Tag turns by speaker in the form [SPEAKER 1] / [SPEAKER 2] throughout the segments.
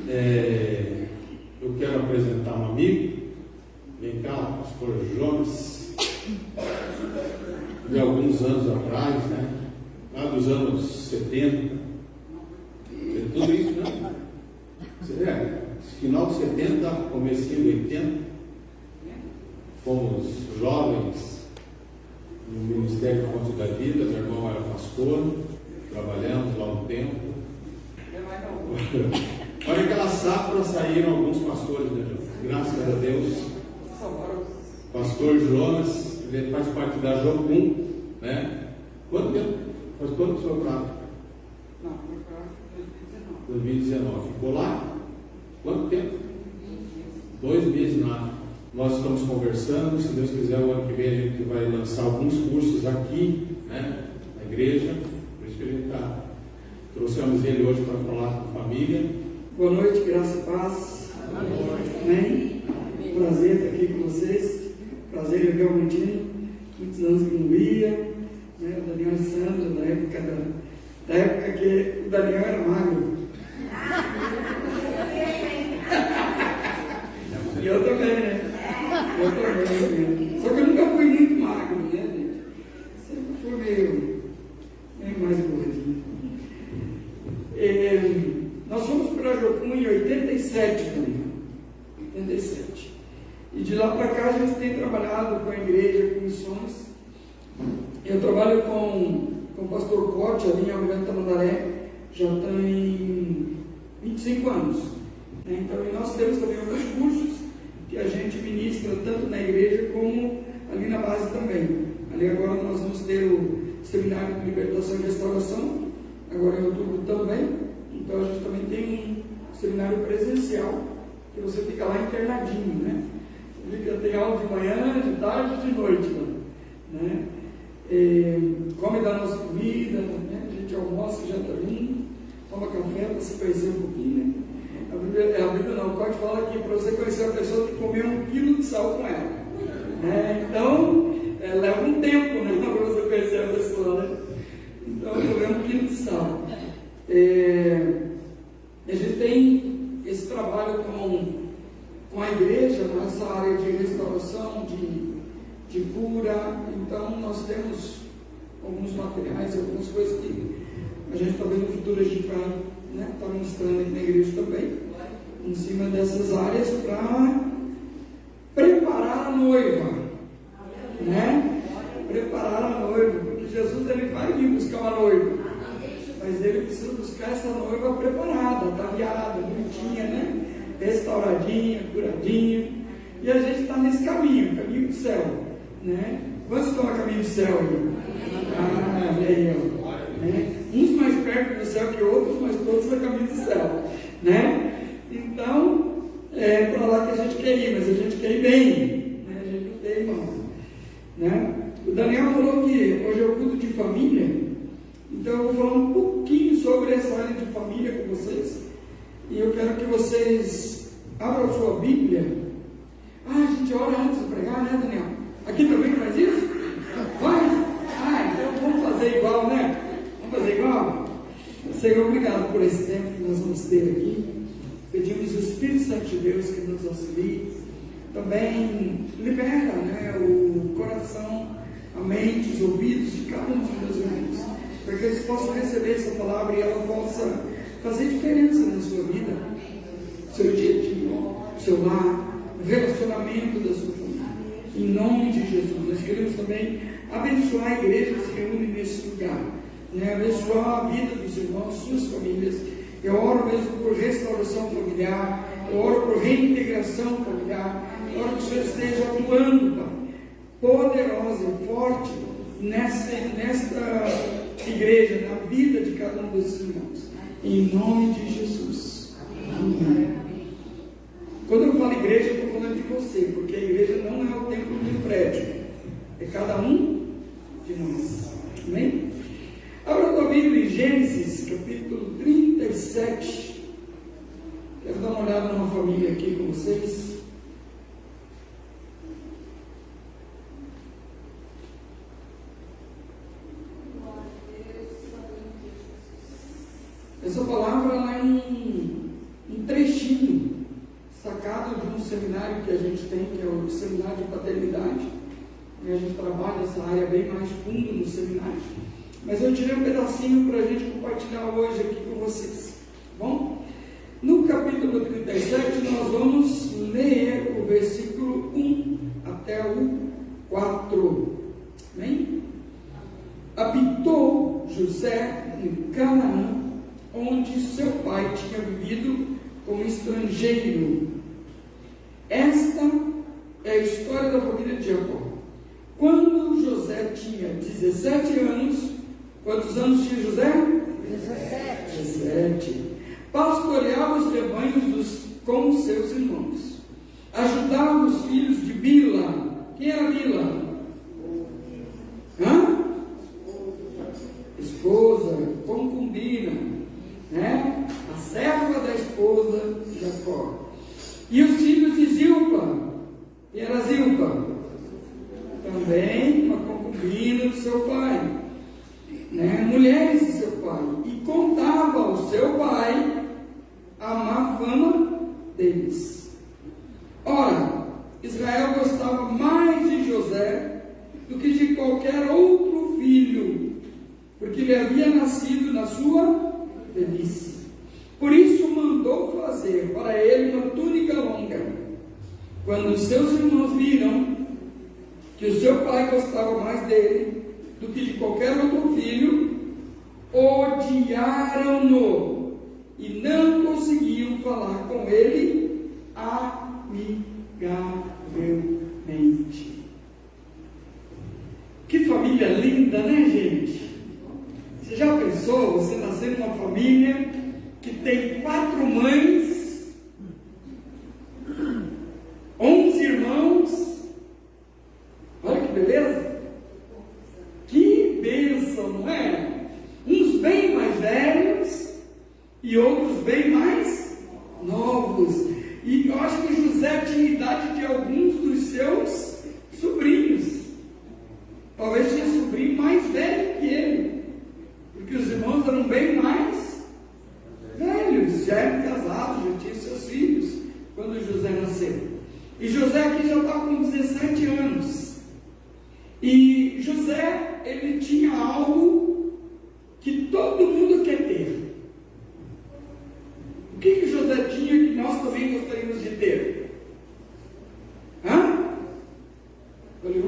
[SPEAKER 1] Eu quero apresentar um amigo. Vem cá, pastor Jonas, de alguns anos atrás, né? Lá dos anos 70. Tudo isso, né? Final de 70, comecinho de 80, fomos jovens no Ministério Fonte da Vida. Meu irmão era pastor, trabalhamos lá um tempo. Olha, aquela safra saíram alguns pastores, né? Graças a Deus. Pastor Jonas, ele faz parte da Jocum, né? Quanto tempo? Faz quanto que o senhor estava?
[SPEAKER 2] Não, foi para
[SPEAKER 1] 2019. Ficou lá? Quanto tempo? 2 meses na. Nós estamos conversando. Se Deus quiser, o ano que vem a gente vai lançar alguns cursos aqui, né? Na igreja. Por isso que a gente está. Trouxemos ele hoje para falar com a família.
[SPEAKER 2] Boa noite, graça e paz. Amém. Prazer estar aqui com vocês. Prazer em ver o Mentinho. Muitos anos que não via, né? O Daniel e Sandra, da época que o Daniel era magro. E eu também, né? Eu também. Só que eu nunca fui muito magro, né, gente? Sempre fui meio mais gordinho. Nós fomos para Jocum em 87 também. 87. E de lá para cá a gente tem trabalhado com a igreja, com missões. Eu trabalho com o pastor Cote ali em Almirante Tamandaré, já tem 25 anos. Então, nós temos também alguns cursos que a gente ministra tanto na igreja como ali na base também. Ali agora nós vamos ter o seminário de libertação e restauração, agora em outubro também. Então a gente também tem um seminário presencial, que você fica lá internadinho, né? Tem aula de manhã, de tarde e de noite lá, né? Come da nossa comida, né? A gente almoça e já está vindo, toma café para se conhecer um pouquinho, né? A Bíblia não pode falar que para você conhecer a pessoa tem que comer 1 quilo de sal com ela, né? Então leva um tempo, né, para você conhecer a pessoa, né? Então comer 1 quilo de sal. A gente tem esse trabalho com a igreja nessa área de restauração, de cura. Então nós temos alguns materiais, algumas coisas que a gente talvez no futuro a gente vai, né, estar ministrando aqui na igreja também, em cima dessas áreas, para preparar a noiva, né? Preparar a noiva, porque Jesus ele vai vir buscar uma noiva, mas ele precisa buscar essa noiva preparada, ataviada, bonitinha, né? Restauradinha, curadinha, e a gente está nesse caminho do céu, né? Quantos estão a caminho do céu aí? Né? Uns mais perto do céu que outros, mas todos a caminho do céu, né? Então, é para lá que a gente quer ir, mas a gente quer ir bem, né? A gente não quer ir mal, né? O Daniel falou que hoje eu cuido de família, então eu vou falar um pouquinho sobre essa área de família com vocês, e eu quero que vocês abram a sua Bíblia. A gente ora antes de pregar, né, Daniel? Aqui também faz isso? Faz? Então vamos fazer igual, né? Vamos fazer igual? Senhor, obrigado por esse tempo que nós vamos ter aqui. Pedimos o Espírito Santo de Deus que nos auxilie. Também libera, né, o coração, a mente, os ouvidos de cada um dos meus irmãos, para que eles possam receber essa palavra e ela possa fazer diferença na sua vida, no seu dia a dia, no seu lar, no relacionamento da sua família. Em nome de Jesus, nós queremos também abençoar a igreja que se reúne nesse lugar, né? Abençoar a vida dos irmãos, suas famílias. Eu oro mesmo por restauração familiar, eu oro por reintegração familiar, eu oro que o Senhor esteja atuando, Pai, poderosa e forte nesta igreja, na vida de cada um desses irmãos, em nome de Jesus. Amém. Quando eu falo igreja, eu estou falando de você, porque a igreja não é o templo de um prédio, é cada um de nós. Amém? Abra a tua Bíblia em Gênesis, capítulo 37. Quero dar uma olhada numa família aqui com vocês. Essa palavra ela é um trechinho seminário que a gente tem, que é o seminário de paternidade, e a gente trabalha essa área bem mais fundo no seminário. Mas eu tirei um pedacinho para a gente compartilhar hoje aqui com vocês. Bom, no capítulo 37 nós vamos ler o versículo 1 até o 4. Amém? Habitou José em Canaã, onde seu pai tinha vivido como estrangeiro. Esta é a história da família de Jacó. Quando José tinha 17 anos, quantos anos tinha José? 17. Pastoreava os rebanhos com seus irmãos. Ajudava os filhos de Bila. Quem era Bila? Esposa, concubina, né? A serva da esposa de Jacó. E os filhos de Zilpa. Quem era Zilpa? Também uma concubina do seu pai, né? Mulheres de seu pai. E contava ao seu pai a má fama deles. Ora, Israel gostava mais de José do que de qualquer outro filho, porque ele havia nascido na sua velhice. Por isso mandou fazer para ele uma túnica longa. Quando seus irmãos viram que o seu pai gostava mais dele do que de qualquer outro filho, odiaram-no e não conseguiam falar com ele amigavelmente. Que família linda, né, gente? Você já pensou você nascer numa família que tem 4 mães, 11 irmãos? Olha que beleza! Que bênção, não é? Uns bem mais velhos e outros bem mais novos. E eu acho que José tinha a idade de alguns dos seus sobrinhos. Talvez tinha sobrinho mais velho que ele, porque os irmãos eram bem mais velhos, já eram casados, já tinham seus filhos quando José nasceu. E José aqui já estava com 17 anos. E José, ele tinha algo que todo mundo quer ter. O que José tinha que nós também gostaríamos de ter? Falei,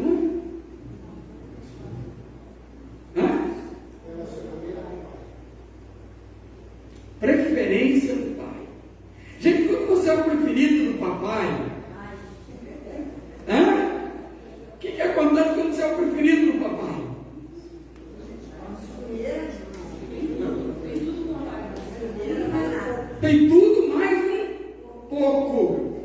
[SPEAKER 2] preferência do pai. Gente, quando você é o preferido do papai, o que acontece quando você é o preferido do papai? Tem tudo mais um pouco.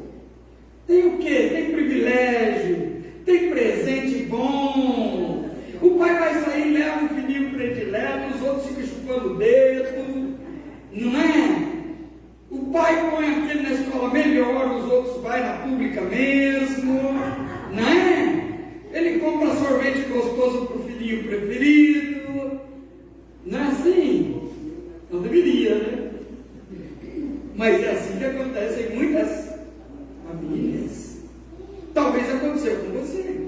[SPEAKER 2] Tem o quê? Tem privilégio, tem presente bom. O pai vai sair e leva um filhinho predileto, os outros ficam chupando o dedo, não é? O pai põe aquele na escola melhor, os outros vai na pública mesmo, não é? Ele compra sorvete gostoso para o filhinho preferido, não é assim? Não deveria, né? Mas é assim que acontece em muitas famílias. Talvez aconteceu com você.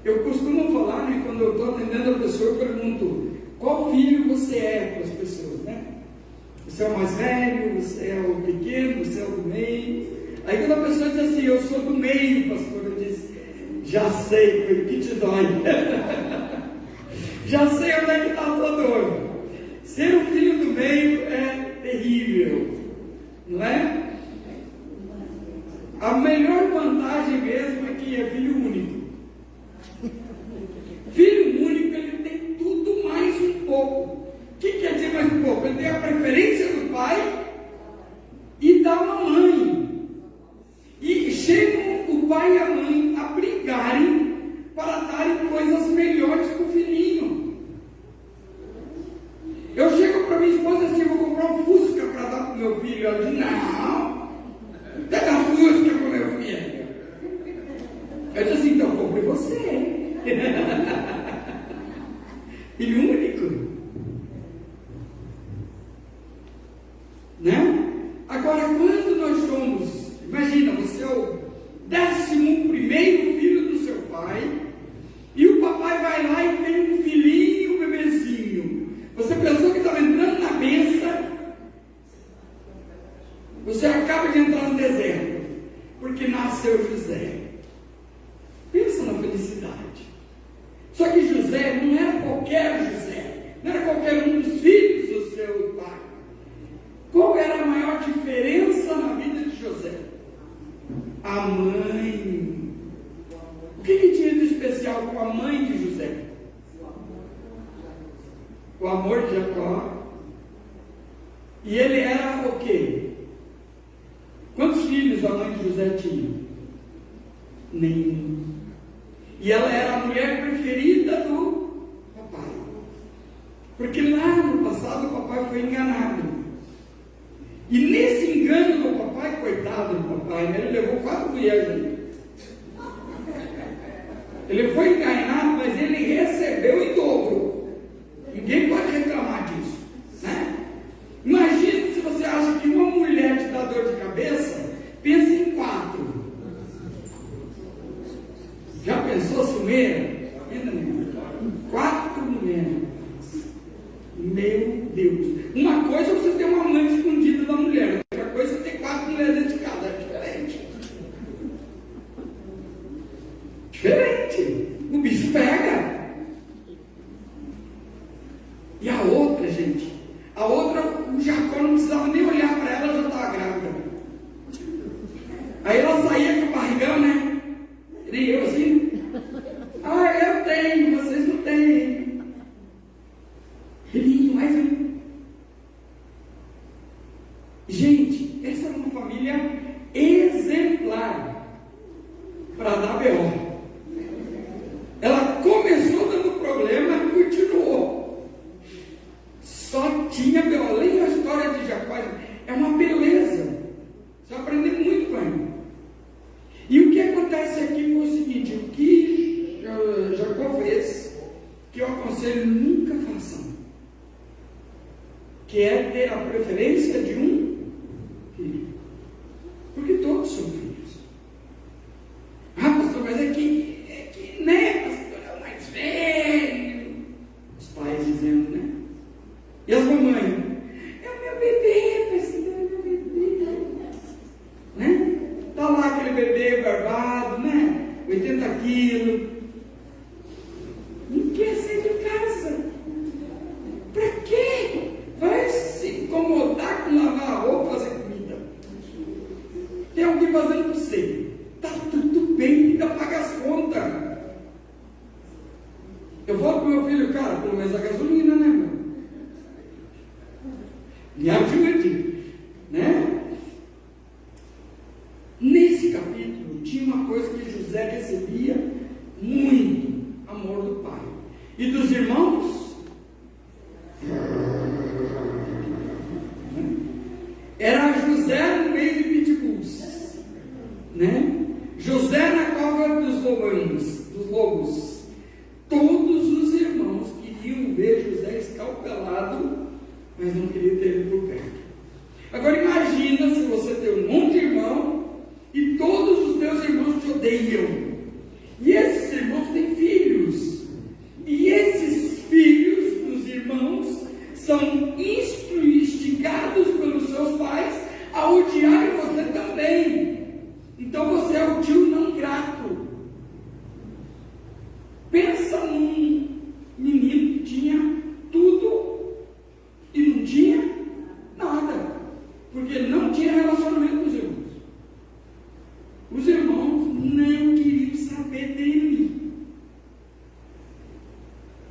[SPEAKER 2] Eu costumo falar, né, quando eu estou atendendo a pessoa, eu pergunto: qual filho você é para as pessoas, né? Você é o mais velho, você é o pequeno, você é o do meio. Aí quando a pessoa diz assim: eu sou do meio, pastor, eu disse: já sei, o que te dói. Já sei onde é que está a tua dor. Ser o filho do meio é terrível, não é? A melhor vantagem mesmo é que é filho único. Filho único, ele tem tudo mais um pouco. O que quer dizer mais um pouco? Ele tem a preferência do pai e da mamãe. E chegam o pai e a mãe a brigarem para darem coisas melhores para o filhinho. Eu chego para minha esposa assim: eu vou comprar um Fusca para dar para o meu filho. Ela diz: não, pega a Fusca para o meu filho. Eu disse assim: então compre você. Filho único, né? Agora, quando nós somos, imagina, você você é o 11º filho do seu pai, e o papai vai lá e tem um filhinho, um bebezinho. Você pensou que estava entrando na benção, você acaba de entrar no deserto, porque nasceu José. Pensa na felicidade. Só que José não era qualquer José, não era qualquer um dos filhos do seu pai. Qual era a maior diferença na vida de José? A mãe. O que tinha de especial com a mãe de José? O amor de Jacó. E ele era o quê? Quantos filhos a mãe de José tinha? Nenhum. E ela era a mulher preferida do papai. Porque lá no passado o papai foi enganado. E nesse engano do papai, coitado do papai, né? Ele levou 4 mulheres. Ele foi enganado, mas ele recebeu em dobro. Ninguém pode reclamar disso, né? Imagina se você acha que uma mulher te dá dor de cabeça, pensa em 4. Já pensou ciumeira? 4 mulheres. Meu Deus. Uma coisa é você ter uma mãe escondida da mulher, outra coisa é ter 4 mulheres dentro de casa. É diferente. Diferente. O bicho pega. E a outra, gente, a outra, o Jacó não precisava nem olhar para ela, já estava grávida. Aí ela saía com o barrigão, né? Nem eu assim. Ah, eu tenho, vocês não têm. Filhinho, mais um. Gente, essa é uma família exemplar para dar B.O. Ela começou dando problema e continuou. Só tinha B.O. Leia a história de Jacó. É uma beleza. Você vai aprender muito com ele. E o que acontece aqui foi o seguinte: o que Jacó fez, que eu aconselho nunca façam, que é ter a preferência de um filho. Porque todos são filhos. Ah, pastor, mas é que né, pastor, é o mais velho. Os pais dizendo, né? E as mamães? É o meu bebê, pastor, é o meu bebê. Né? Está lá aquele bebê barbado, né? 80 quilos. Não quer sair de casa. Para quê? Vai se incomodar com lavar a roupa, fazer comida. Tem alguém fazendo para você. Está tudo bem, ainda paga as contas. Eu falo para o meu filho, cara, pelo menos a gasolina, né, meu? Me ajude, né? Nesse capítulo tinha uma coisa que José recebia muito: amor do pai. E dos irmãos? Era José no meio de pitbulls, né? José na cova dos lobos. Todos os irmãos queriam ver José escalpelado, mas não queriam ter ele por perto. Agora imagina se você tem um monte de irmão e todos os teus irmãos te odeiam. E esses irmãos têm filhos. E esses filhos dos irmãos são instigados pelos seus pais a odiar você também. Então você é o tio não grato. Pensa num menino que tinha tudo e não tinha nada, porque não tinha relacionamento com os irmãos. Os irmãos não queriam saber dele.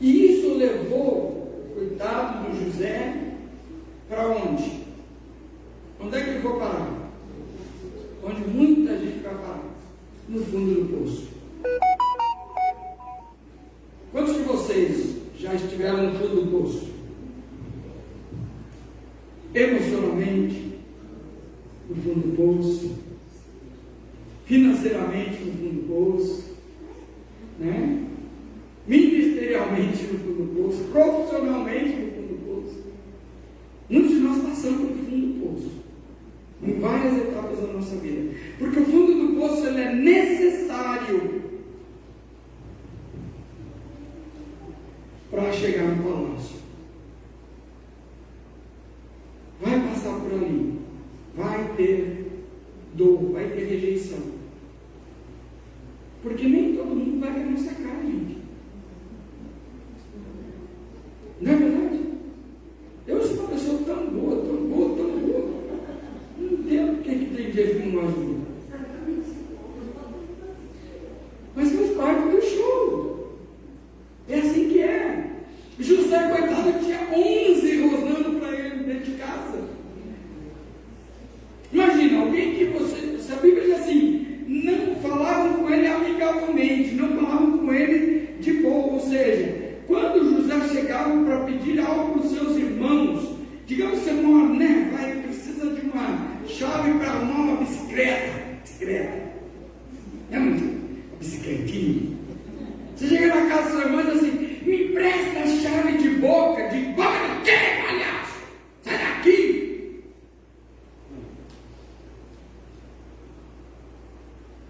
[SPEAKER 2] E isso levou, coitado do José, para onde? Onde é que ele foi parar? Onde muita gente vai parar? No fundo do poço. Quantos de vocês já estiveram no fundo do poço? Emocionalmente, no fundo do poço. Financeiramente, no fundo do poço. Né? Ministerialmente, no fundo do poço. Profissionalmente, no fundo do poço. Muitos de nós passamos pelo fundo do poço. Em várias etapas da nossa vida. Porque o fundo do passar por ali, vai ter dor, vai ter rejeição. Porque nem todo mundo vai ver nossa cara, gente. Não é verdade? Eu sou uma pessoa tão boa, tão boa, tão boa. Não entendo porque que tem dia que não ajuda. Mas faz parte do show. É assim que é. José, coitado, tinha 11 rosnando para ele dentro de casa. Imagina, alguém que você... Se a Bíblia diz assim, não falavam com ele amigavelmente, não falavam com ele de boa, ou seja, quando José chegava para pedir algo para os seus irmãos, digamos que você mora, né? Vai, precisa de uma chave para arrumar uma bicicleta. É uma bicicletinha. Você chega na casa dos seus irmãos e diz assim, me empresta a chave de boca de quê, palhaço? Sai daqui!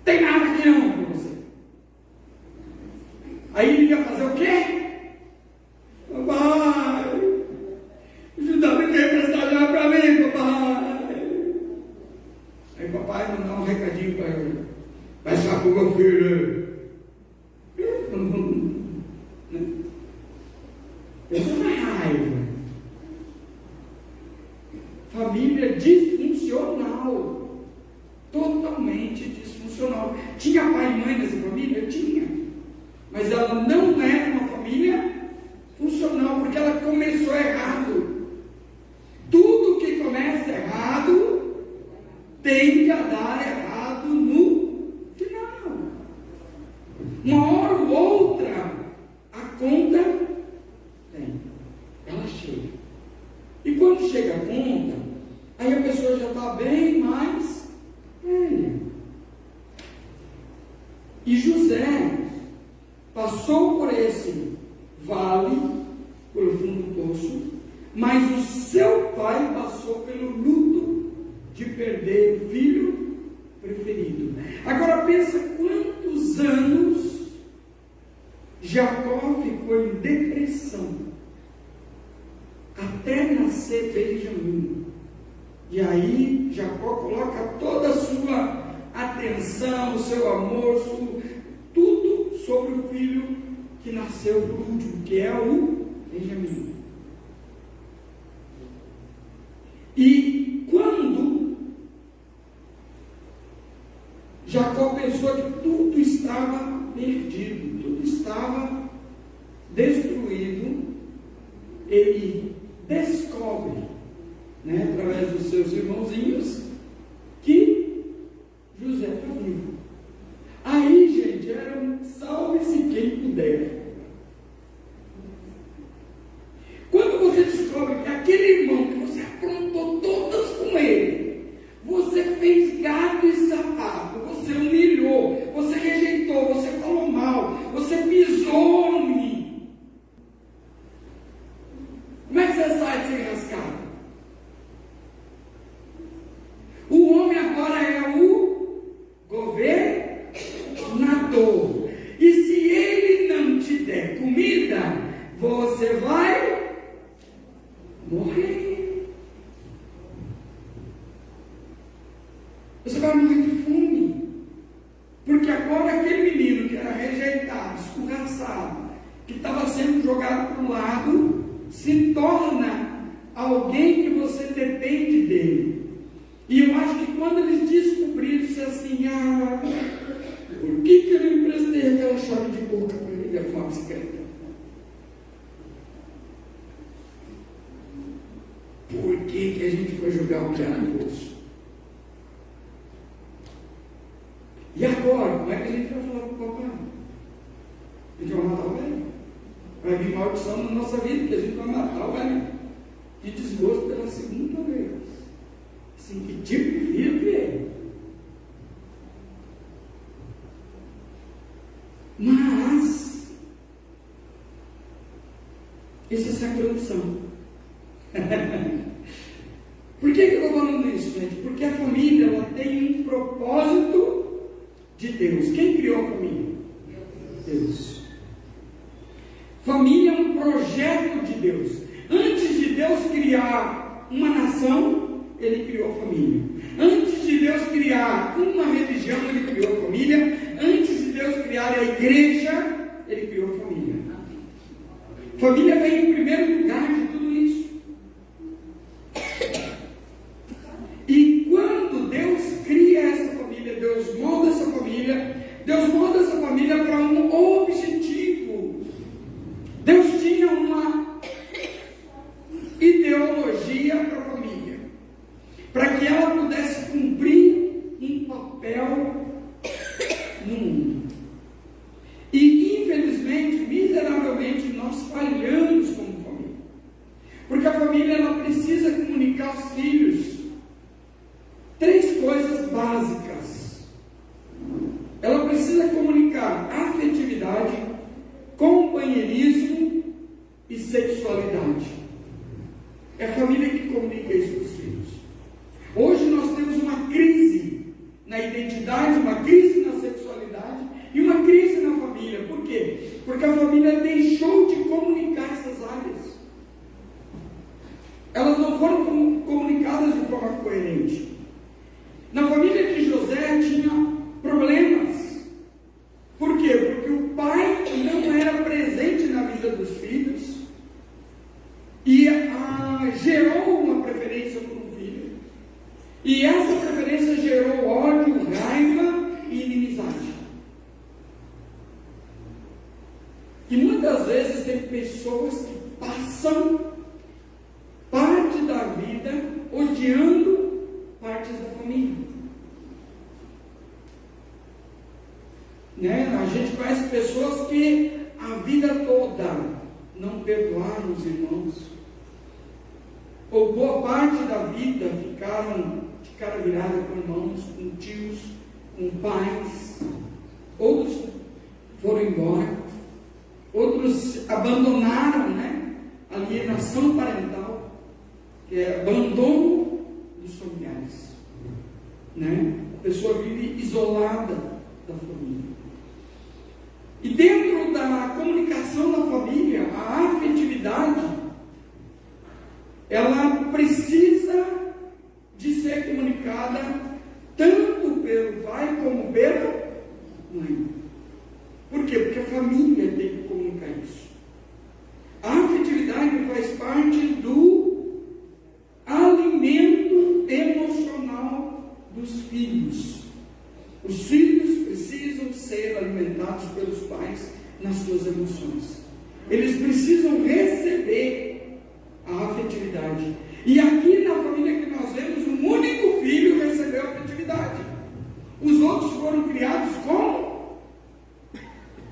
[SPEAKER 2] Tem nada aqui não para você. Aí ele ia fazer o quê? Papai, Judá me quer emprestar a chave para mim, papai. Aí papai mandar um recadinho para ele. Vai achar com o meu filho. Pensa na raiva. Família disfuncional. Totalmente disfuncional. Tinha pai e mãe nessa família? Tinha. Mas ela não era uma família funcional, porque ela começou errado. Tudo que começa errado tende a dar errado no final. Uma hora ou outra, a conta tem. Ela chega. E quando chega a conta, aí a pessoa já está bem mais velha. E José passou por esse vale, pelo fundo do poço, mas o seu pai passou pelo luto de perder o filho preferido. Agora pensa quantos anos Jacó ficou em depressão até nascer Benjamim. E aí Jacó coloca toda a sua atenção, o seu amor, tudo sobre o filho que nasceu por último, que é o Benjamim. E quando Jacó pensou que tudo estava perdido, tudo estava destruído, ele descobre, através dos seus irmãozinhos, que José está vivo. Aí, gente, era um salve-se quem puder. Quando você descobre que aquele irmão que você aprontou todas com ele, você fez gato e sapato, você humilhou, você rejeitou, você falou mal, você pisou em mim. Como é que você sai sem rascado? O homem agora é o governador. E se ele não te der comida, você vai morrer. Você vai morrer de fome. Porque agora aquele menino que era rejeitado, escorraçado, que estava sendo jogado para o lado, se torna alguém que você depende dele. E eu acho que quando eles descobriram isso assim, por que eu não emprestei aquela chave de boca para ele levar uma bicicleta? Por que a gente foi jogar o piano no bolso? E agora, como é que a gente vai falar para o papai? A gente vai matar o velho? Vai vir maldição na nossa vida, porque a gente vai matar o velho de desgosto pela segunda vez. Assim, que tipo de filho que é? Mas isso é sacralização. Por que eu estou falando isso, gente? Porque a família ela tem um propósito de Deus. Quem criou a família? Deus. Família é um projeto de Deus. Antes de Deus criar uma nação, Ele criou a família. Antes de Deus criar uma religião, Ele criou a família. Antes de Deus criar a igreja, Ele criou a família. Família vem em primeiro lugar de tudo isso. E quando Deus cria essa família, Deus molda essa família para um objetivo. Deus tinha uma ideologia para a família, para que ela pudesse cumprir um papel no mundo. E infelizmente, miseravelmente, nós falhamos como família, porque a família ela precisa comunicar aos filhos 3 coisas básicas. Ela precisa comunicar afetividade, companheirismo e sexualidade. É a família que comunica isso para os filhos. Hoje nós temos uma crise na identidade, uma crise na sexualidade e uma crise na família. Por quê? Porque a família deixou de comunicar essas áreas. Elas não foram comunicadas de forma coerente. Na família de José tinha problemas. Por quê? Porque o pai não era presente na vida dos filhos e gerou uma preferência por um filho. E essa preferência gerou ódio, raiva e inimizade. E muitas vezes tem pessoas que passam parte da vida odiando partes da família. A gente conhece pessoas que a vida toda não perdoaram os irmãos, ou boa parte da vida ficaram de cara virada com irmãos, com tios, com pais. Outros foram embora, outros abandonaram a alienação parental, que é abandono dos familiares. A pessoa vive isolada da família. E dentro da comunicação da família, a afetividade, ela precisa de ser comunicada tanto pelo pai como pela mãe. Por quê? Porque a família tem que comunicar isso. A afetividade faz parte do alimento emocional dos filhos. Os filhos precisam ser alimentados pelos pais nas suas emoções. Eles precisam receber a afetividade. E aqui na família que nós vemos, um único filho recebeu a afetividade. Os outros foram criados como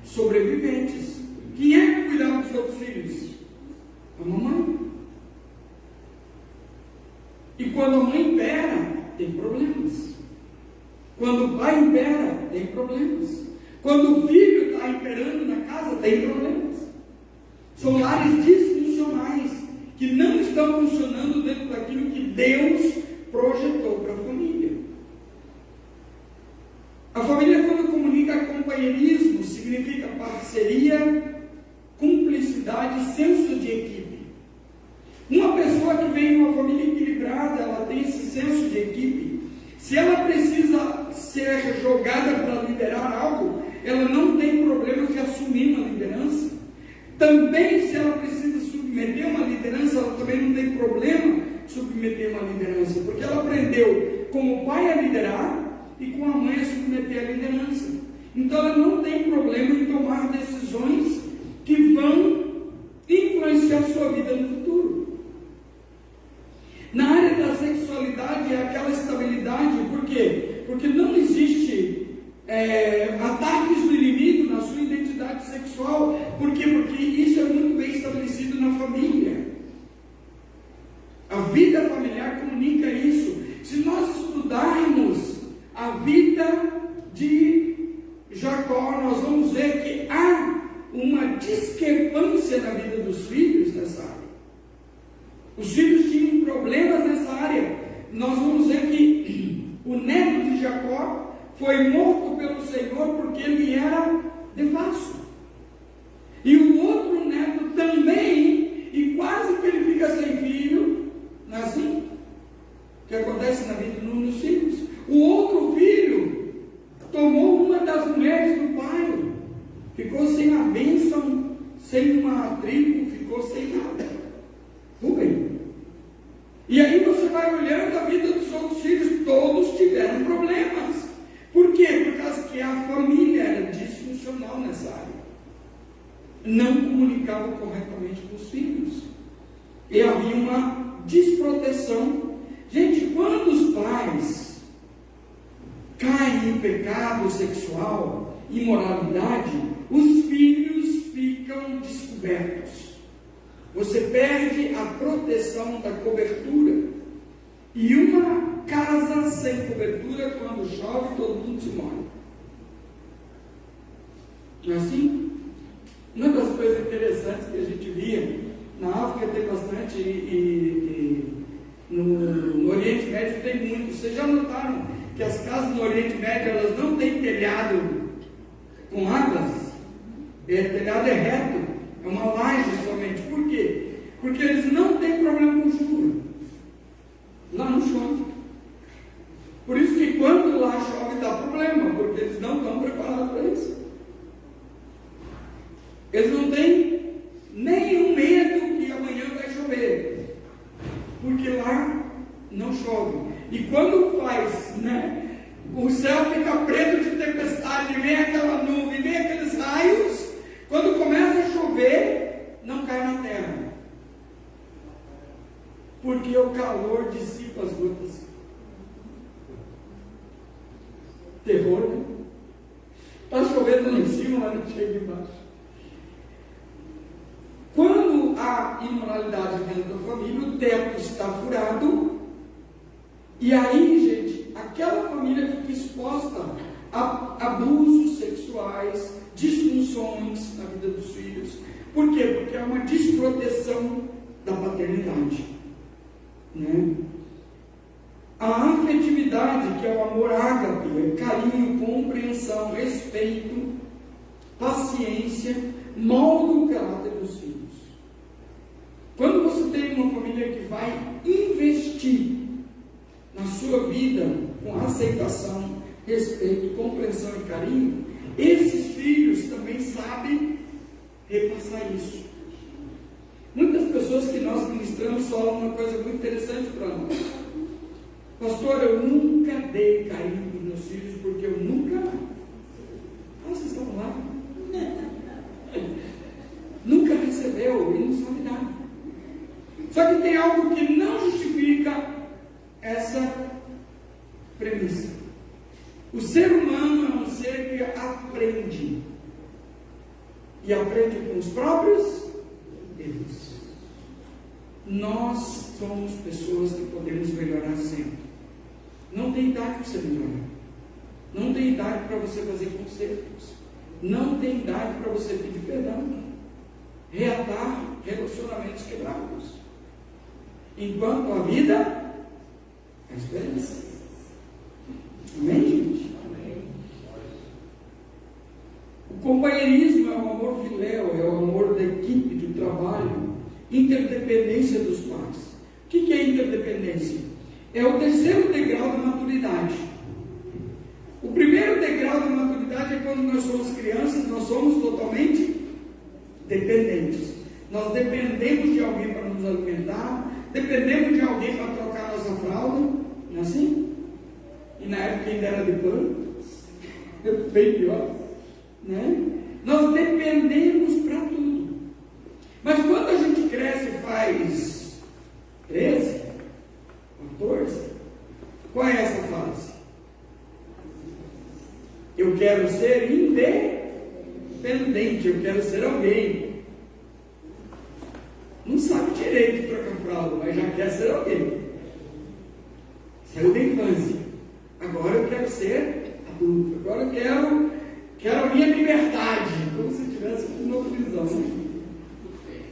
[SPEAKER 2] sobreviventes. Quem é que cuidava dos outros filhos? A mamãe. E quando a mãe impera, tem problemas. Quando o pai impera, tem problemas. Quando o filho está imperando na casa, tem problemas. São lares disfuncionais, que não estão funcionando dentro daquilo que Deus projetou para a família. A família, quando comunica companheirismo, significa parceria, cumplicidade e senso de equipe. Uma pessoa que vem de uma família equilibrada, ela tem esse senso de equipe. Se ela precisa ser jogada para liderar algo, ela não tem problema de assumir uma liderança. Também, se ela precisa submeter uma liderança, ela também não tem problema de submeter uma liderança, porque ela aprendeu com o pai a liderar e com a mãe a submeter a liderança. Então ela não tem problema em tomar decisões que vão influenciar a sua vida no futuro. Na área da sexualidade é aquela estabilidade. Por quê? Porque não existe ataques do inimigo na sua identidade sexual. Por quê? Porque isso é muito bem estabelecido na família. A vida familiar comunica isso. Se nós estudarmos a vida de Jacó, nós vamos ver que há uma discrepância na vida dos filhos nessa área. Os filhos tinham problemas nessa área. Nós vamos ver que o neto de Jacó foi morto pelo Senhor porque ele era devasso. E o outro neto também, e quase que ele fica sem filho, não é assim? que acontece na vida dos filhos. O outro filho tomou uma das mulheres do pai, ficou sem a bênção, sem uma tribo, ficou sem nada. Rubem. E aí você vai olhando a vida dos outros filhos, todos tiveram problemas. Por quê? Por causa que a família era disfuncional nessa área. Não comunicava corretamente com os filhos. E havia uma desproteção. Gente, quando os pais caem em pecado sexual, imoralidade, os filhos ficam descobertos. Você perde a proteção da cobertura. E uma casa sem cobertura, quando chove, todo mundo se molha. Não é assim? Uma das coisas interessantes que a gente via, na África tem bastante, e no Oriente Médio tem muito. Vocês já notaram que as casas no Oriente Médio, elas não têm telhado com águas? Telhado é reto, é uma laje somente. Por quê? Porque eles não têm problema com chuva. Lá não chove. Por isso que quando lá chove dá problema, porque eles não estão preparados para isso. Eles não têm nenhum medo que amanhã vai chover, porque lá não chove. E quando faz, o céu fica preto de tempestade, vem aquela nuvem, vem aqueles raios, quando começa a chover, não cai na terra, porque o calor dissipa as gotas. Terror, né? Está chovendo lá em cima, mas não chega embaixo. Quando há imoralidade dentro da família, o teto está furado, e aí, gente, aquela família fica exposta a abusos sexuais, disfunções na vida dos filhos. Por quê? Porque é uma desproteção da paternidade, né? A afetividade, que é o amor ágape, é carinho, compreensão, respeito, paciência, molda o caráter dos filhos. Quando você tem uma família que vai investir na sua vida com aceitação, respeito, compreensão e carinho, esses filhos também sabem repassar isso. Muitas pessoas que nós ministramos falam uma coisa muito interessante para nós. Pastor, eu nunca dei carinho para os meus filhos, porque eu nunca... vocês estão lá? Nunca recebeu e não sabe nada. Só que tem algo que não justifica essa premissa. O ser humano é um ser que aprende. E aprende com os próprios erros. Nós somos pessoas que podemos melhorar sempre. Não tem idade para você melhorar. Não tem idade para você fazer consertos. Não tem idade para você pedir perdão. Reatar relacionamentos quebrados. Enquanto a vida é a esperança. Amém, gente? Amém. O companheirismo é o amor filéu, é o amor da equipe, do trabalho, interdependência dos pais. O que é interdependência? É o terceiro degrau da maturidade. O primeiro degrau da maturidade é quando nós somos crianças, nós somos totalmente dependentes. Nós dependemos de alguém para nos alimentar, dependemos de alguém para trocar nossa fralda, não é assim? E na época ainda era de pano, bem pior, né? Nós dependemos para tudo. Mas quando a gente cresce e faz 13, 14, qual é essa fase? Eu quero ser independente, eu quero ser alguém. Não sabe direito trocar fralda, mas já quer ser alguém. Saiu da infância. Agora eu quero ser adulto. Agora eu quero a minha liberdade. Como se tivesse uma prisão.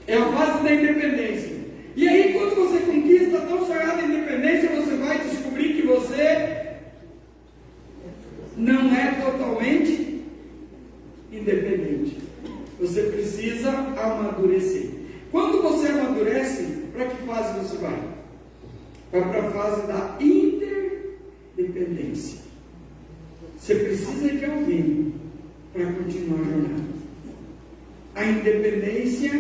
[SPEAKER 2] É a fase da independência. E aí, quando você conquista tão sonhada independência, você vai descobrir que você não é totalmente independente. Você precisa amadurecer. Quando você amadurece, para que fase você vai? vai para a fase da interdependência. Você precisa de alguém para continuar a jornada. A independência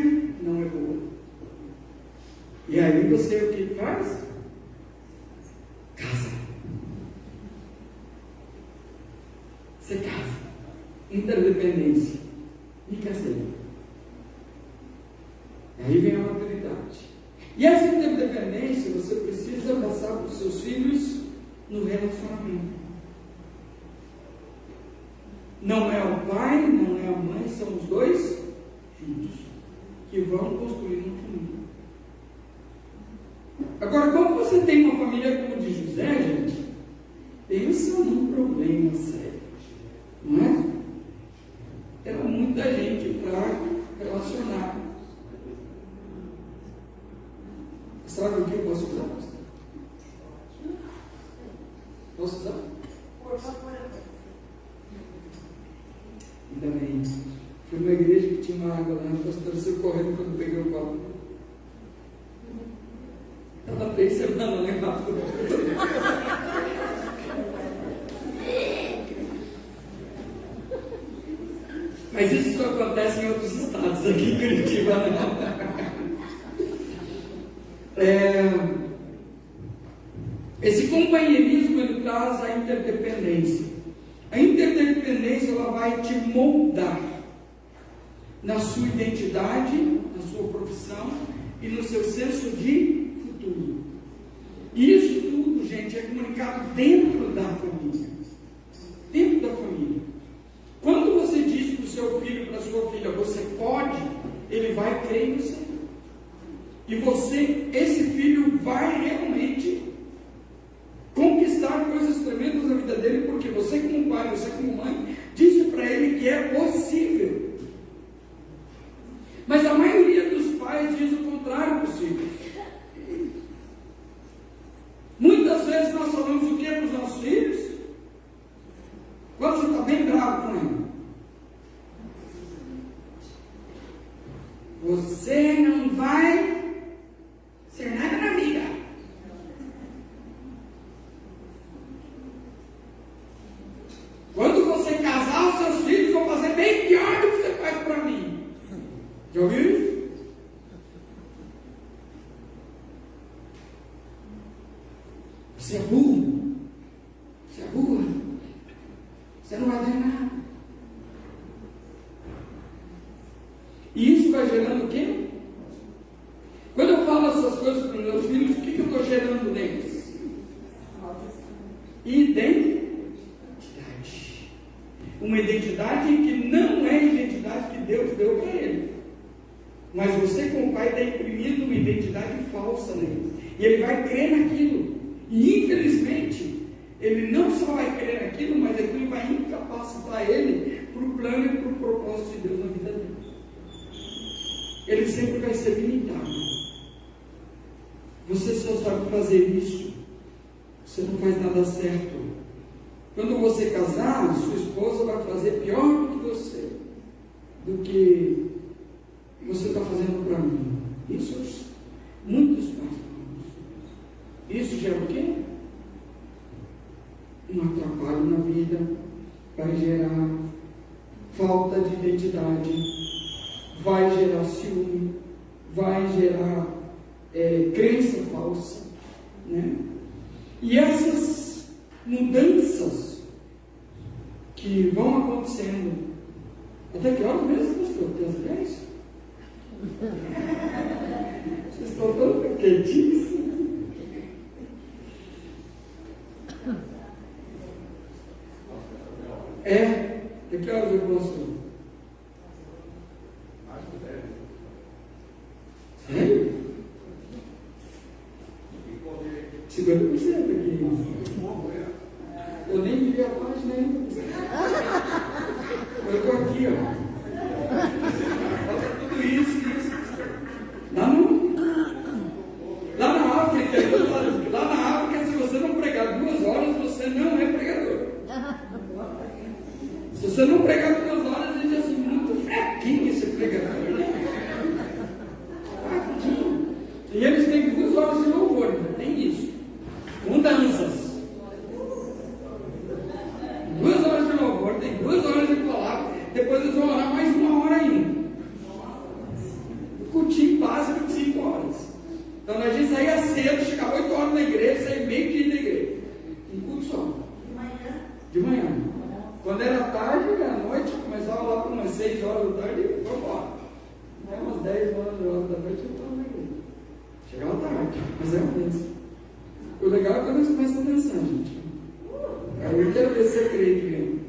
[SPEAKER 2] não é boa. E aí você o que faz? Casa. Você casa. Interdependência. E casei. Aí vem a maturidade. E essa interdependência você precisa passar para os seus filhos no relacionamento. Não é o pai, não é a mãe, são os dois juntos que vão construir uma família. Agora, como você tem uma família como a de José, gente, pensa num problema sério, não é? Era muita gente para relacionar. Sabe o que eu posso usar? Posso usar?
[SPEAKER 3] Por favor.
[SPEAKER 2] Ainda bem. Fui numa igreja que tinha uma água lá, a pastora saiu correndo quando peguei o copo. Estava 3 semanas lá embaixo. Mas isso só acontece em outros estados, aqui em Curitiba não. Esse companheirismo ele traz a interdependência. A interdependência ela vai te moldar na sua identidade, na sua profissão e no seu senso de futuro. E isso tudo, gente, é comunicado dentro da família. Dentro da família. Quando você diz para o seu filho, para a sua filha, você pode, ele vai crer em você. E você, esse filho vai realmente conquistar coisas tremendas na vida dele, porque você como pai, você como mãe, disse para ele que é possível. Mas a maioria dos pais diz o contrário para os filhos. Muitas vezes nós falamos o que para os nossos filhos? Quando você está bem bravo com ele. Você não vai ser nada na vida. Quando você casar, os seus filhos vão fazer bem pior do que você faz para mim. Já ouviu isso? Você é burro. Você é burra. Você não vai dar em nada. E isso vai gerando o quê? Quando eu falo essas coisas para os meus filhos, o que eu estou gerando neles? Identidade. Uma identidade que não é a identidade que Deus deu para ele. Mas você, como pai, está imprimindo uma identidade falsa nele. E ele vai crer naquilo. E infelizmente, ele não só vai crer naquilo, mas aquilo vai incapacitar ele para o plano e para o propósito de Deus na vida dele. Ele sempre vai ser limitado. Você só sabe fazer isso. Você não faz nada certo. Quando você casar, sua esposa vai fazer pior do que você. Do que você está fazendo para mim. Isso, muitos pais falam isso. Isso gera o quê? Um atrapalho na vida. Vai gerar falta de identidade. Vai gerar ciúme. Vai gerar crença falsa, né? E essas mudanças que vão acontecendo, até que horas mesmo, pastor? Até as 10? Vocês estão tão quietinhos? Até que horas eu posso? Sério? 50% aqui. Eu nem vi a página ainda. Eu estou aqui, ó. Olha tudo isso. Lá na África, se você não pregar 2 horas, você não é pregador. Se você não pregar 2 horas, ele diz assim, muito fraquinho esse pregador. Fraquinho. E eles têm 2 horas de louvor, não tem isso. De manhã. Quando era tarde, à noite, começava lá por umas 6 horas da tarde e foi embora. Até umas 10 horas da noite eu estava na igreja. Chegava tarde, mas é uma bênção. O legal é quando eles começam a dançar, gente. Aí eu quero ver se você crente mesmo.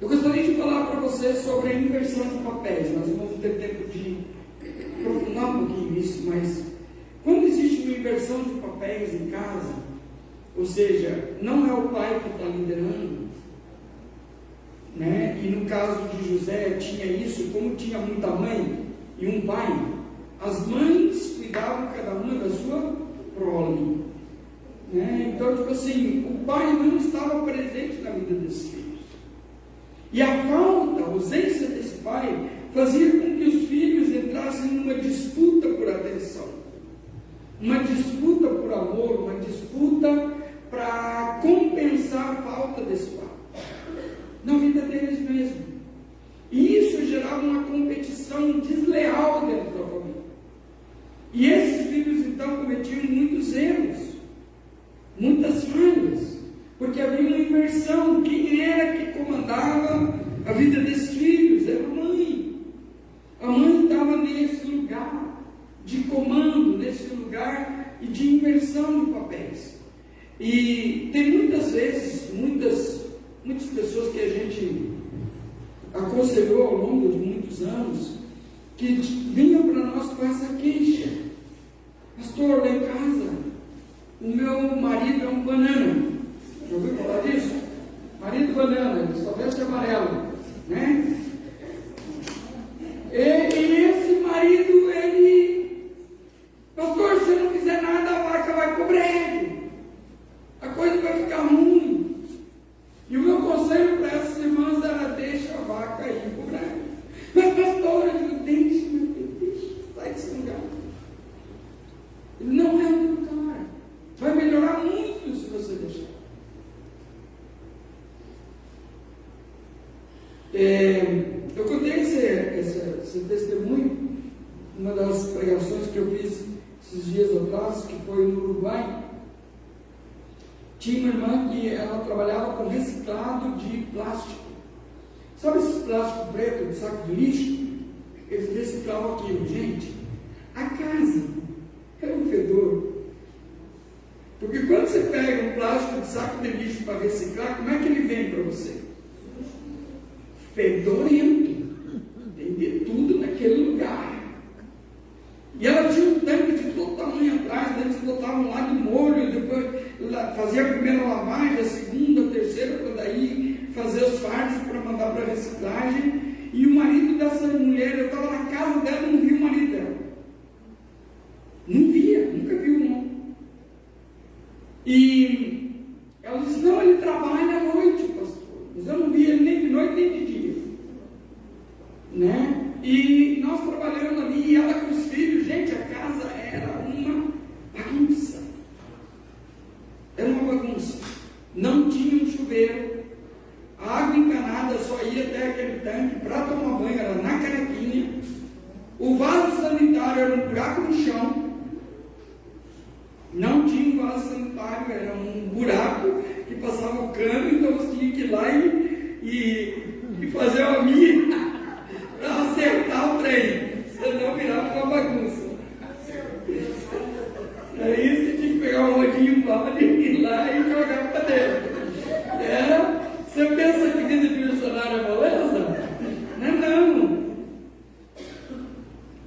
[SPEAKER 2] Eu gostaria de falar para vocês sobre a inversão de papéis. Nós vamos ter tempo de aprofundar um pouquinho nisso, mas quando existe uma inversão de papéis em casa, ou seja, não é o pai que está liderando, né? E no caso de José tinha isso, como tinha muita mãe e um pai, as mães cuidavam cada uma da sua prole, né? Então, tipo assim, o pai não estava presente na vida desses filhos. E a falta, a ausência desse pai, fazia com que os filhos entrassem numa disputa por atenção, uma disputa por amor, uma disputa para compensar a falta desse pai, na vida deles mesmos. E isso gerava uma competição desleal dentro da família. E esses filhos então cometiam muitos erros, muitas falhas, porque havia uma inversão. Quem era que comandava a vida desses filhos? Era a mãe. A mãe estava nesse lugar de comando, nesse lugar e de inversão de papéis. E tem muitas vezes, muitas pessoas que a gente aconselhou ao longo de muitos anos, que vinham para nós com essa queixa: pastor, lá em casa, o meu marido é um banana. Já ouviu falar disso? Marido banana, ele só veste amarelo, né? E esse marido, ele, pastor, se não fizer nada, a vaca vai pro brejo, a coisa vai ficar ruim. E o meu conselho para essas irmãs era: deixa a vaca ir pro brejo. Mas pastor, eu digo, deixa, meu filho, deixa, sai desse lugar. Ele não é um lugar, vai melhorar muito se você deixar. Eu contei esse testemunho, uma das pregações que eu fiz esses dias atrás, que foi no Uruguai. Tinha uma irmã que ela trabalhava com reciclado de plástico. Sabe esse plástico preto de saco de lixo? Eles reciclavam aquilo. Gente, a casa era um fedor. Porque quando você pega um plástico de saco de lixo para reciclar, como é que ele vem para você? Fedorento. Tem de tudo naquele lugar. E ela tinha um tanque de todo tamanho atrás, eles botavam lá de molho, depois fazia a primeira lavagem, a segunda, a terceira, para daí fazer os fardos para mandar para reciclagem. E o marido dessa mulher, eu estava na casa dela e não vi o marido dela. Não via, nunca viu, não. E ela disse: não, ele trabalha à noite, pastor, mas eu não vi ele nem de noite nem de dia, né? E nós trabalhando ali, e ela com os filhos. Gente, a casa era uma bagunça. Era uma bagunça. Não tinha um chuveiro. A água encanada só ia até aquele tanque para tomar banho, era na canequinha. O vaso sanitário era um buraco no chão. Não tinha um vaso sanitário, era um buraco que passava o cano, então você tinha que ir lá e fazer uma minha para acertar o trem, senão virava uma bagunça. Aí você tinha que pegar um rodinho ir lá e jogar para dentro. Você pensa que vida de missionário é moleza? Não.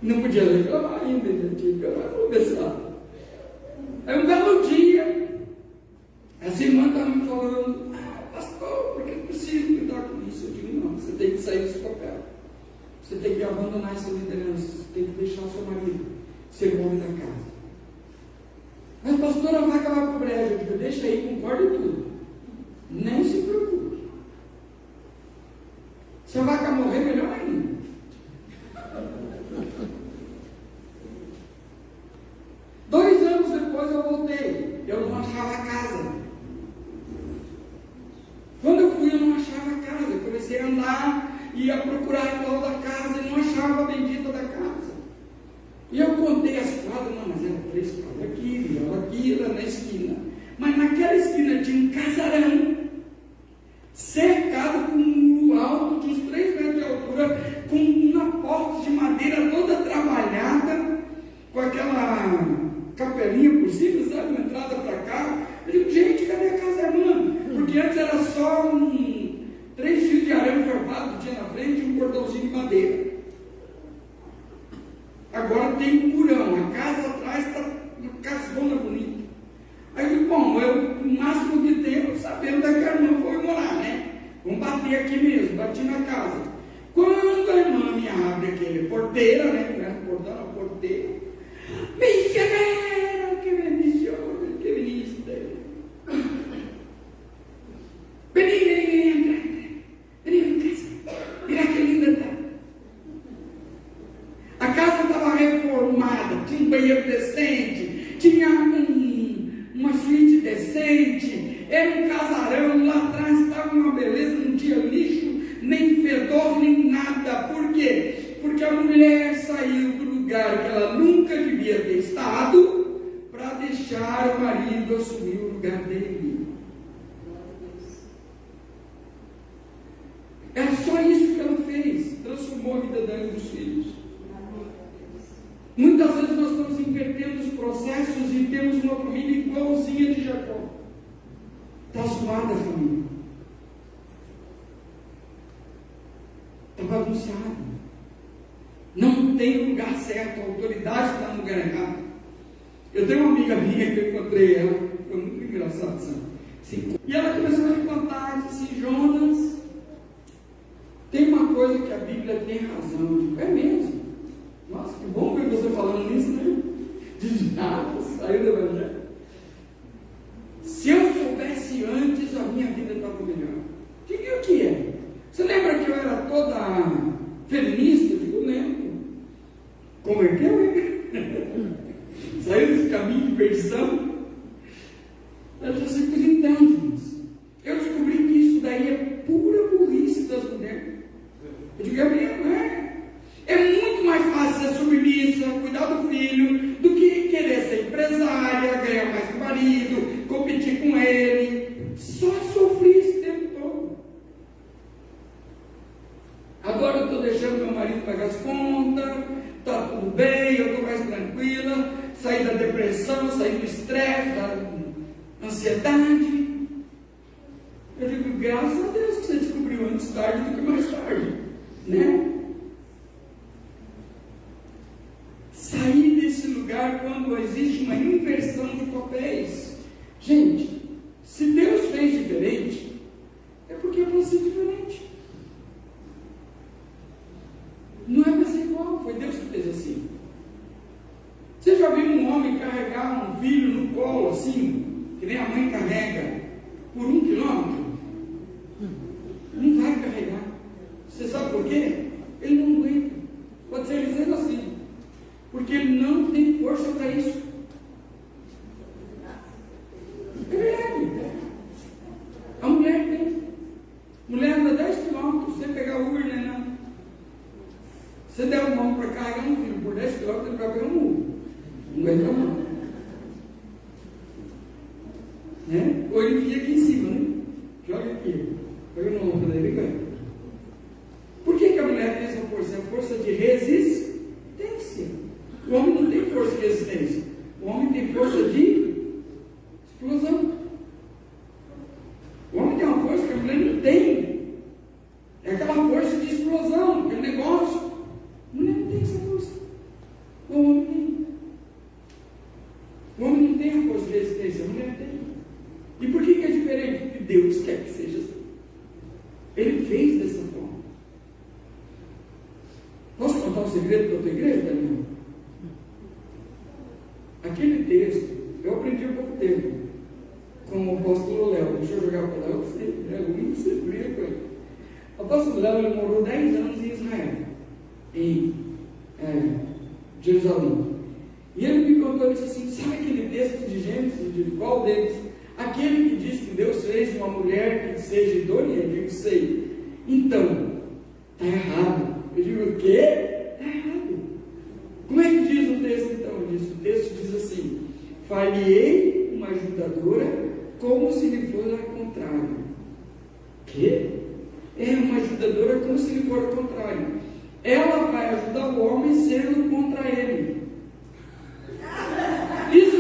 [SPEAKER 2] Não podia reclamar ainda, tinha que começar. Aí um belo dia, essa irmã estava me falando: pastor, por que eu preciso cuidar com isso? Eu digo: não, você tem que sair desse papel. Você tem que abandonar essa liderança, você tem que deixar o seu marido ser o homem da casa. Mas pastora, vai acabar com o brejo. Eu digo: deixa aí, concordo em tudo. Nem se preocupe. Se a vaca morrer, melhor ainda. Dois anos depois eu voltei. Eu não achava a casa. Quando eu fui, eu não achava a casa. Eu comecei a andar e a procurar a tal da casa e não achava a bendita da casa. E eu contei as quadras. Não, mas era 3 quadras aqui, viola aqui, capelinha por cima, sabe, uma entrada para cá. Eu digo, gente, cadê a casa da irmã? Porque antes era só 3 fios de arame farpado que tinha na frente e um portãozinho de madeira. Agora tem um murão, a casa atrás está uma casona bonita. Aí eu digo, bom, o máximo que tenho, sabendo da que a irmã foi morar, né? Vamos bater aqui mesmo, bati na casa. Quando a irmã me abre aquele porteira, né? Não era portão, era porteira. Misionero, que bendición, que viniste. Vení em casa. Mira que linda está. A casa estava reformada, tinha um banheiro decente, tinha uma suíte decente, era um casarão, lá atrás estava uma beleza, não tinha lixo, nem fedor, nem nada. Por quê? Porque a mulher saiu do lugar que ela nunca devia ter estado para deixar o marido assumir o lugar dele. Era só isso que ela fez, transformou a vida dela e dos filhos. Muitas vezes nós estamos invertendo os processos e temos uma família igualzinha de Jacó. Está zoada a família. Está bagunçado. Não tem lugar certo, a autoridade está no lugar errado. Eu tenho uma amiga minha que eu encontrei ela, foi muito engraçado, sabe? E ela começou a me contar, disse assim, Jonas, tem uma coisa que a Bíblia tem razão. Eu digo, é mesmo? Nossa, que bom ver você falando nisso, né? De nada, saiu do Evangelho. Se eu soubesse antes, a minha vida estava melhor. Diga o que é? Você lembra que eu era toda feminista? Eu digo, lembro. Converteu, hein? Saiu desse caminho de perdição? Eu disse, pois então, Jonas, eu descobri que isso daí é pura burrice das mulheres. Eu digo, é mesmo, é? É muito mais fácil ser submissa, cuidar do filho, do que querer ser empresária, ganhar mais que o marido, competir com ele. Só sofri esse tempo todo. Agora eu estou deixando meu marido pagar as contas, está tudo bem, eu estou mais tranquila, saí da depressão, saí do estresse, da ansiedade. Eu digo, graças a Deus que você descobriu antes tarde do que mais tarde, né? Sair desse lugar quando existe uma inversão de papéis. Gente, se Deus fez diferente, é porque é para ser diferente. Não é para ser igual, foi Deus que fez assim. Você já viu um homem carregar um filho no colo assim, que nem a mãe carrega, por 1 quilômetro? Não vai carregar. Você sabe por quê? Ele não aguenta. Pode ser dizendo assim, porque ele não tem força para isso. É verdade. A mulher tem. Mulher anda 10 quilômetros, você pegar o Uber, né? Não. Você der uma mão para carregar um filho por 10 quilômetros, ele vai pegar um Uber. Não aguenta a mão. Né? Ou ele fica aqui em cima, né? Joga aqui. Pega no ombro dele e ganha. Por que a mulher tem essa força? É a força de resistência. O homem não tem força de resistência. O homem tem força de explosão. O homem tem uma força que a mulher não tem. É aquela força de explosão, aquele negócio. A mulher não tem essa força. O homem tem. O homem não tem a força de resistência, a mulher tem. E por que é diferente? Porque Deus quer que seja assim. Ele fez dessa forma. Posso contar um segredo para a tua igreja, Daniel? Aquele texto, eu aprendi há pouco tempo com o apóstolo Léo. Deixa eu jogar para o Léo, você briga com ele. O apóstolo Léo, ele morou 10 anos em Israel, em Jerusalém. E ele me contou, ele disse assim, sabe aquele texto de Gênesis, de qual deles? Aquele que diz que Deus fez uma mulher que seja idônea? Eu digo, sei. Então, está errado. Eu digo, o quê? Está errado. Como é que diz o texto então? O texto diz assim, far-lhe-ei uma ajudadora como se lhe fosse ao contrário. Quê? É uma ajudadora como se lhe for ao contrário. Ela vai ajudar o homem sendo contra ele. Isso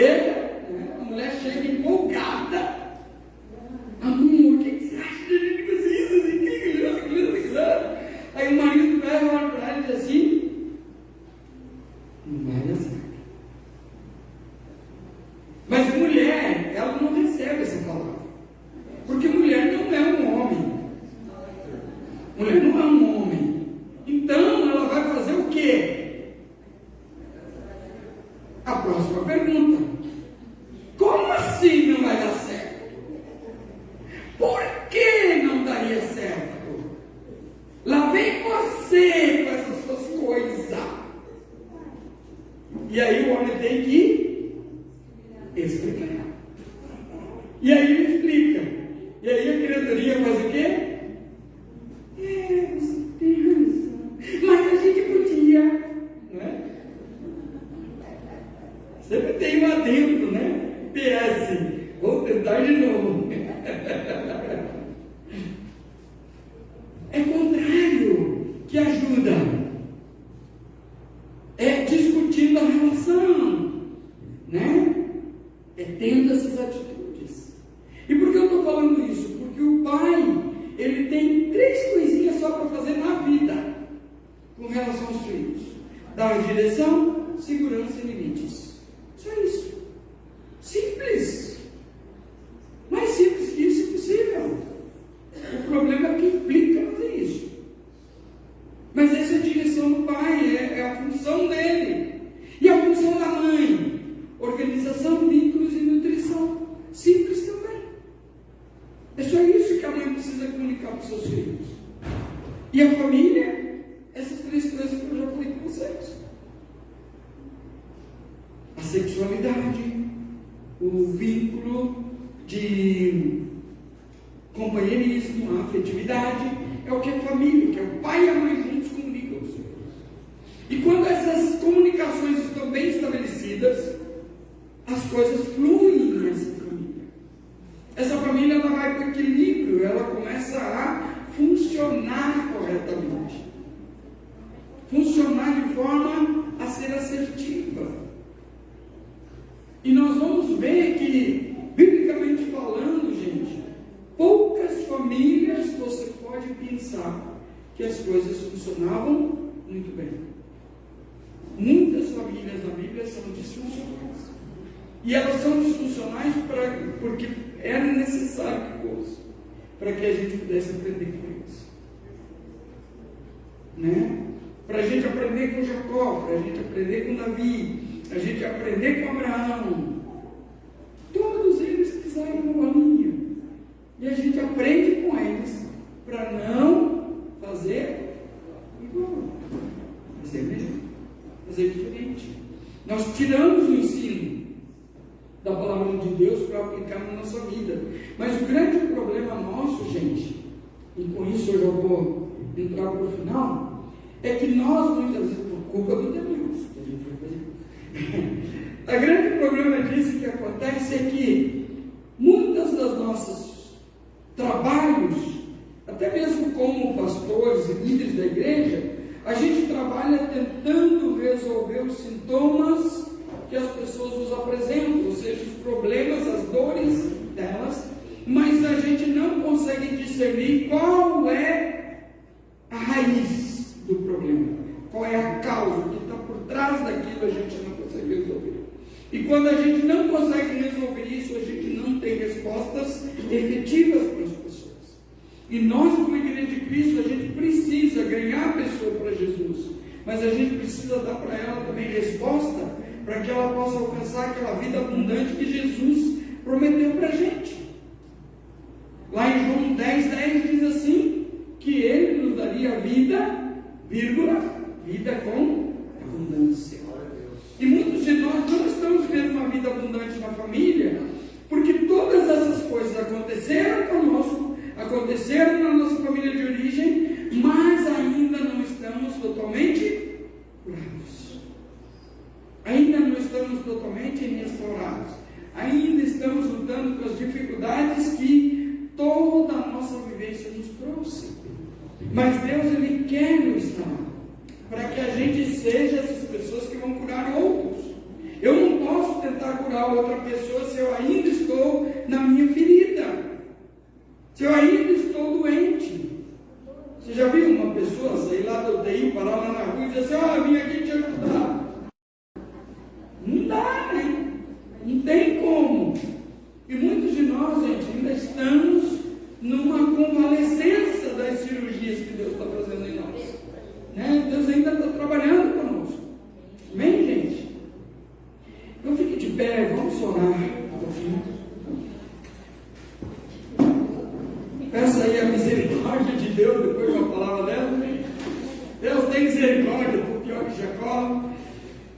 [SPEAKER 2] a mulher chega empolgada. Amor, o que você acha de gente fazer isso? Aí o marido pega, olha para ela e diz assim: não vai dar certo. Mas mulher, ela não recebe essa palavra. Porque mulher não é um homem. Mulher não é um homem. Então ela vai fazer o quê? A próxima pergunta: como assim não vai dar certo? Por que não daria certo? Lá vem você com essas suas coisas. E aí o homem tem que explicar. E aí ele explica. E aí a criaturinha faz o quê? Você tem razão. Mas a gente podia, não é? Sempre tem um adendo, né? PS, vou tentar de novo. É contrário que ajuda. É discutindo a relação, né? É tendo essas atitudes. E por que eu estou falando isso? Porque o pai, ele tem 3 coisinhas só para fazer na vida com relação aos filhos: dar direção, segurança e limites. Só isso. Simples. Mais simples que isso é possível. O problema é que implica fazer isso. Mas essa é a direção do pai, é a função dele. E a função da mãe: organização, vínculos e nutrição. Simples também. É só isso que a mãe precisa comunicar para os seus filhos. E a família, essas 3 coisas que eu já falei com vocês: a sexualidade, o vínculo de companheirismo, a afetividade. É o que a família, que é o pai e a mãe juntos comunicam aos filhos. E quando essas comunicações estão bem estabelecidas, as coisas fluem nessa família. Essa família, ela vai para o equilíbrio, ela começa a funcionar corretamente. Funcionar de forma a ser assertiva. E nós vamos ver que, biblicamente falando, gente, poucas famílias você pode pensar que as coisas funcionavam muito bem. Muitas famílias na Bíblia são disfuncionais. E elas são disfuncionais porque era necessário que fosse, para que a gente pudesse aprender com eles. Né? Para a gente aprender com Jacó, para a gente aprender com Davi, a gente aprender com Abraão. Todos eles pisaram na bolinha. E a gente aprende com eles para não fazer igual, fazer melhor, fazer diferente. Nós tiramos o ensino da palavra de Deus para aplicar na nossa vida. Mas o grande problema nosso, gente, e com isso eu já vou entrar para o final, é que nós muitas vezes, por culpa do demônio, que a gente vai fazer. O grande problema disso que acontece é que muitas das nossas trabalhos, até mesmo como pastores e líderes da igreja, a gente trabalha tentando resolver os sintomas que as pessoas nos apresentam, ou seja, os problemas, as dores delas, mas a gente não consegue discernir qual é a raiz do problema, qual é a causa, o que está por trás daquilo, a gente não consegue resolver. E quando a gente não consegue resolver isso, a gente não tem respostas efetivas para as pessoas. E nós, como Igreja de Cristo, a gente precisa ganhar a pessoa para Jesus, mas a gente precisa dar para ela também resposta, para que ela possa alcançar aquela vida abundante que Jesus prometeu para a gente. Lá em João 10:10 diz assim, que Ele nos daria vida, vida com abundância. E muitos de nós não estamos vivendo uma vida abundante na família, porque todas essas coisas aconteceram conosco, aconteceram na nossa família de origem, mas ainda não estamos totalmente curados. Ainda não estamos totalmente restaurados. Ainda estamos lutando com as dificuldades que toda a nossa vivência nos trouxe. Mas Deus, Ele quer nos restaurar, para que a gente seja essas pessoas que vão curar outros. Eu não posso tentar curar a outra pessoa se eu ainda estou na minha ferida, se eu ainda estou doente. Você já viu uma pessoa sair lá da UTI, parar lá na rua e dizer assim: eu vim aqui te ajudar? Não dá, né? Não tem como. E muitos de nós, gente, ainda estamos numa convalescença das cirurgias que Deus está fazendo em nós. Né? Deus ainda está trabalhando conosco. Amém, gente? Então fique de pé, vamos orar. Peça aí a misericórdia de Deus depois da palavra dela. Deus tem misericórdia, por pior que Jacó.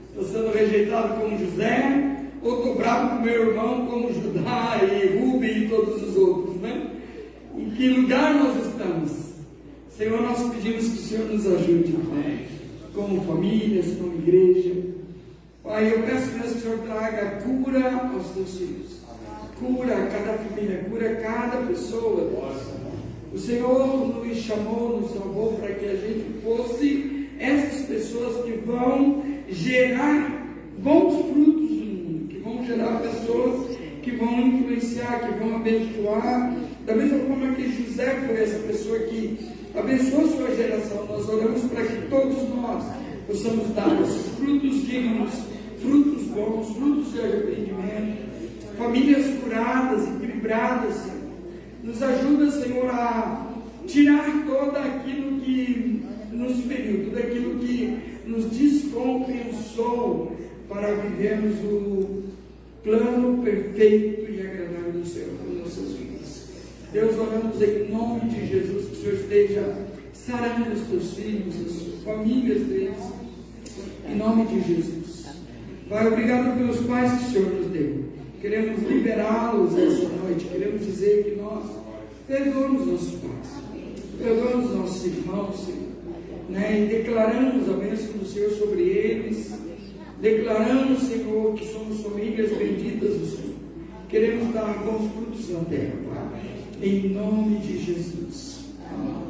[SPEAKER 2] Estou sendo rejeitado como José, ou estou bravo com meu irmão como Judá e Rubem e todos os outros, né? Em que lugar nós estamos? Senhor, nós pedimos que o Senhor nos ajude, como famílias, como igreja. Pai, eu peço mesmo que o Senhor traga cura aos teus filhos, cura a cada família, cura a cada pessoa. O Senhor nos chamou, nos salvou para que a gente fosse essas pessoas que vão gerar bons frutos no mundo, que vão gerar pessoas que vão influenciar, que vão abençoar. Da mesma forma que José foi essa pessoa que abençoou sua geração, nós oramos para que todos nós possamos dar esses frutos dignos, frutos bons, frutos de arrependimento, famílias curadas, equilibradas, Senhor. Nos ajuda, Senhor, a tirar todo aquilo que nos feriu, tudo aquilo que nos descompensou para vivermos o plano perfeito e agradável do Senhor nas nossas vidas. Deus, oramos em nome de Jesus, que o Senhor esteja sarando os teus filhos, as famílias deles, em nome de Jesus. Pai, obrigado pelos pais que o Senhor nos deu. Queremos liberá-los essa noite, queremos dizer que nós perdoamos nossos pais, perdoamos nossos irmãos, Senhor, né? E declaramos a bênção do Senhor sobre eles, declaramos, Senhor, que somos famílias benditas do Senhor. Queremos dar bons frutos na terra, Pai, em nome de Jesus. Amém.